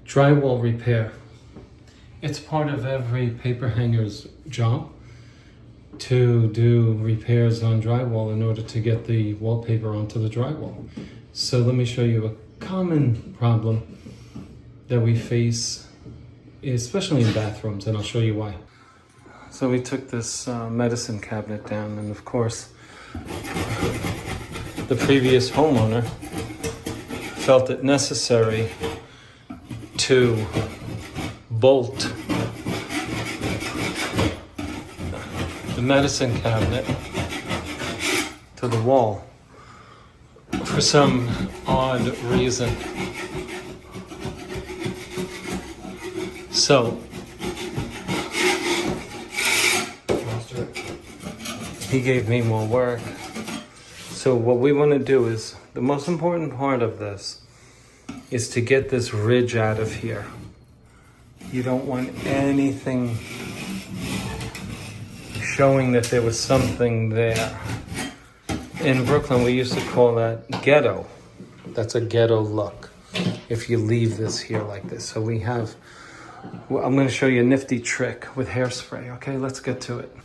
drywall repair. It's part of every paper hanger's job to do repairs on drywall in order to get the wallpaper onto the drywall. So let me show you a common problem that we face, especially in bathrooms, and I'll show you why. So we took this medicine cabinet down, and of course the previous homeowner felt it necessary to bolt the medicine cabinet to the wall for some odd reason. So he gave me more work. So what we want to do is, the most important part of this is to get this ridge out of here. You don't want anything showing that there was something there. In Brooklyn, we used to call that ghetto. That's a ghetto look if you leave this here like this. So we have, well, I'm going to show you a nifty trick with hairspray. Okay, let's get to it.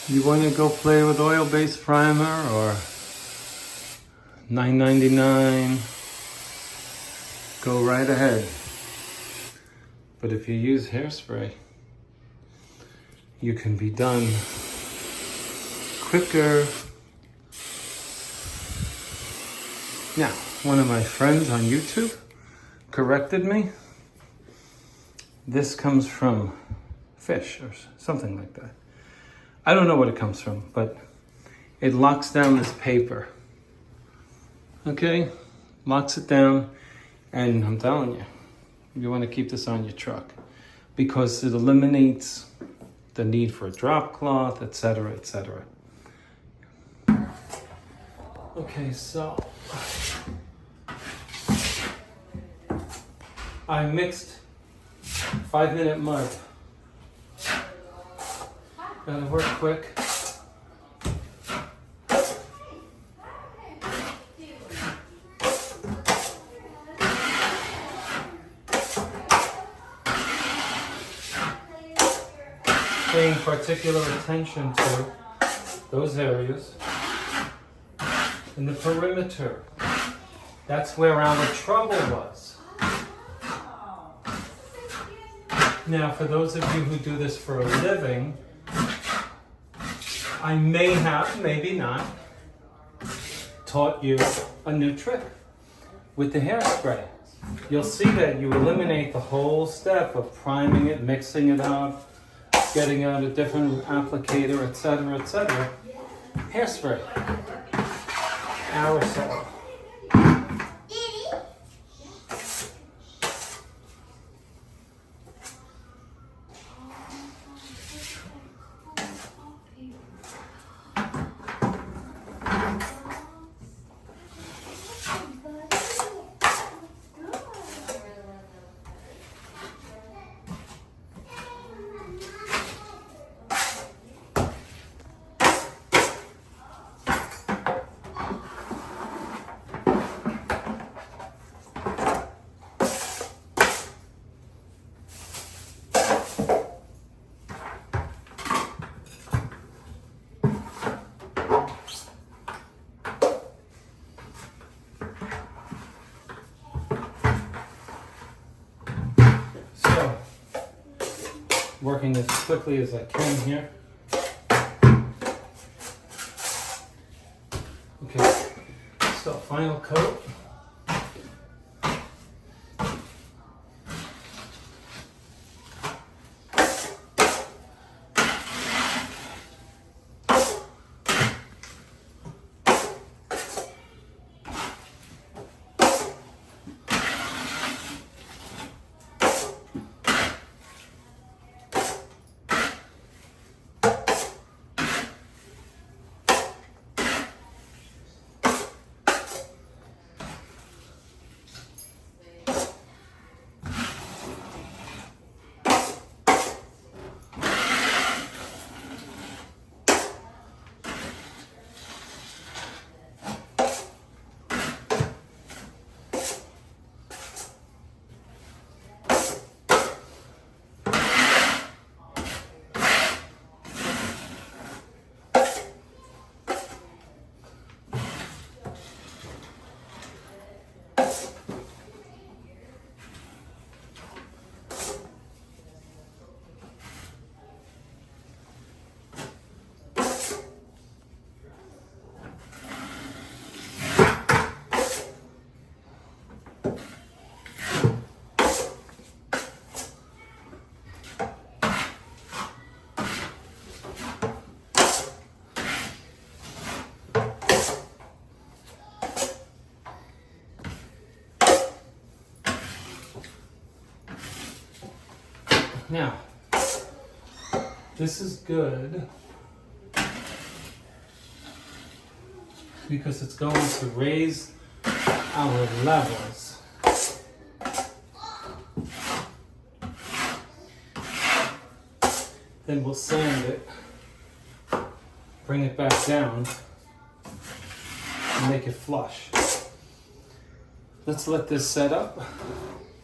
You want to go play with oil-based primer or $9.99, go right ahead. But if you use hairspray, you can be done quicker. Now, one of my friends on YouTube corrected me. This comes from fish or something like that. I don't know what it comes from, but it locks down this paper. Okay? Locks it down, and I'm telling you, you want to keep this on your truck because it eliminates the need for a drop cloth, etc., etc. Okay, so I mixed 5-minute mud. Gotta work quick. Paying particular attention to those areas in the perimeter. That's where our trouble was. Now, for those of you who do this for a living, I may have, maybe not, taught you a new trick with the hairspray. You'll see that you eliminate the whole step of priming it, mixing it out, getting out a different applicator, etc., etc. Hairspray. Aerosol. Working as quickly as I can here. Okay, so final coat. Now, this is good because it's going to raise our levels. Then we'll sand it, bring it back down, and make it flush. Let's let this set up,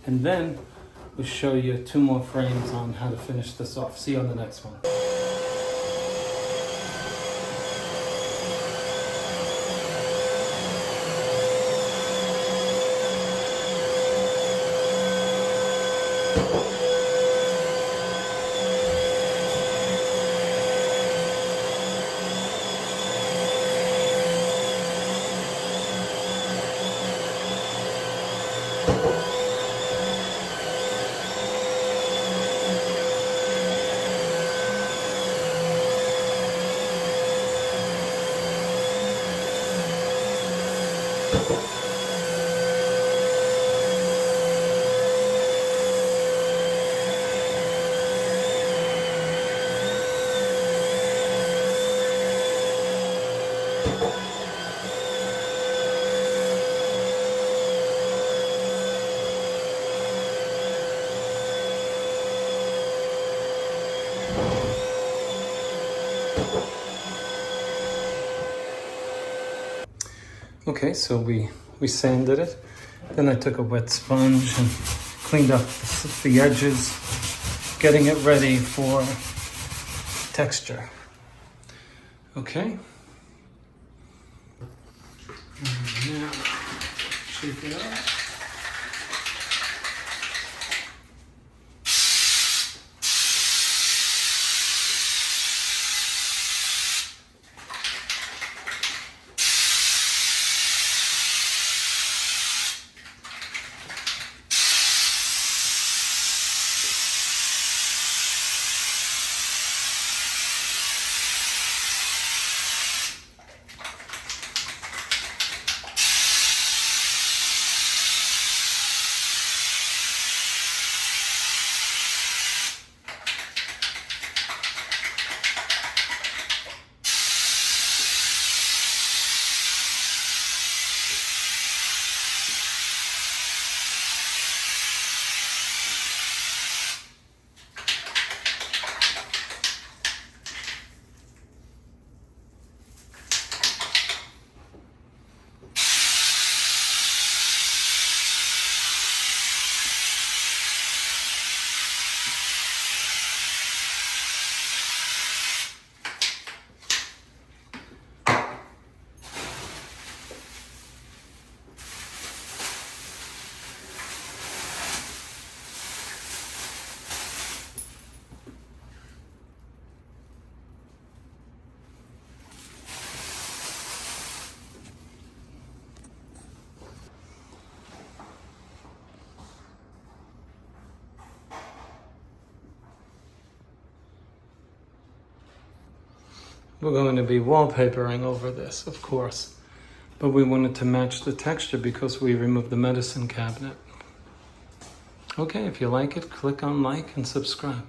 and then we'll show you 2 more frames on how to finish this off. See you on the next one. Okay, so we sanded it. Then I took a wet sponge and cleaned up the edges, getting it ready for texture. Okay. And now, shake it up. We're going to be wallpapering over this, of course, but we wanted to match the texture because we removed the medicine cabinet. Okay, if you like it, click on like and subscribe.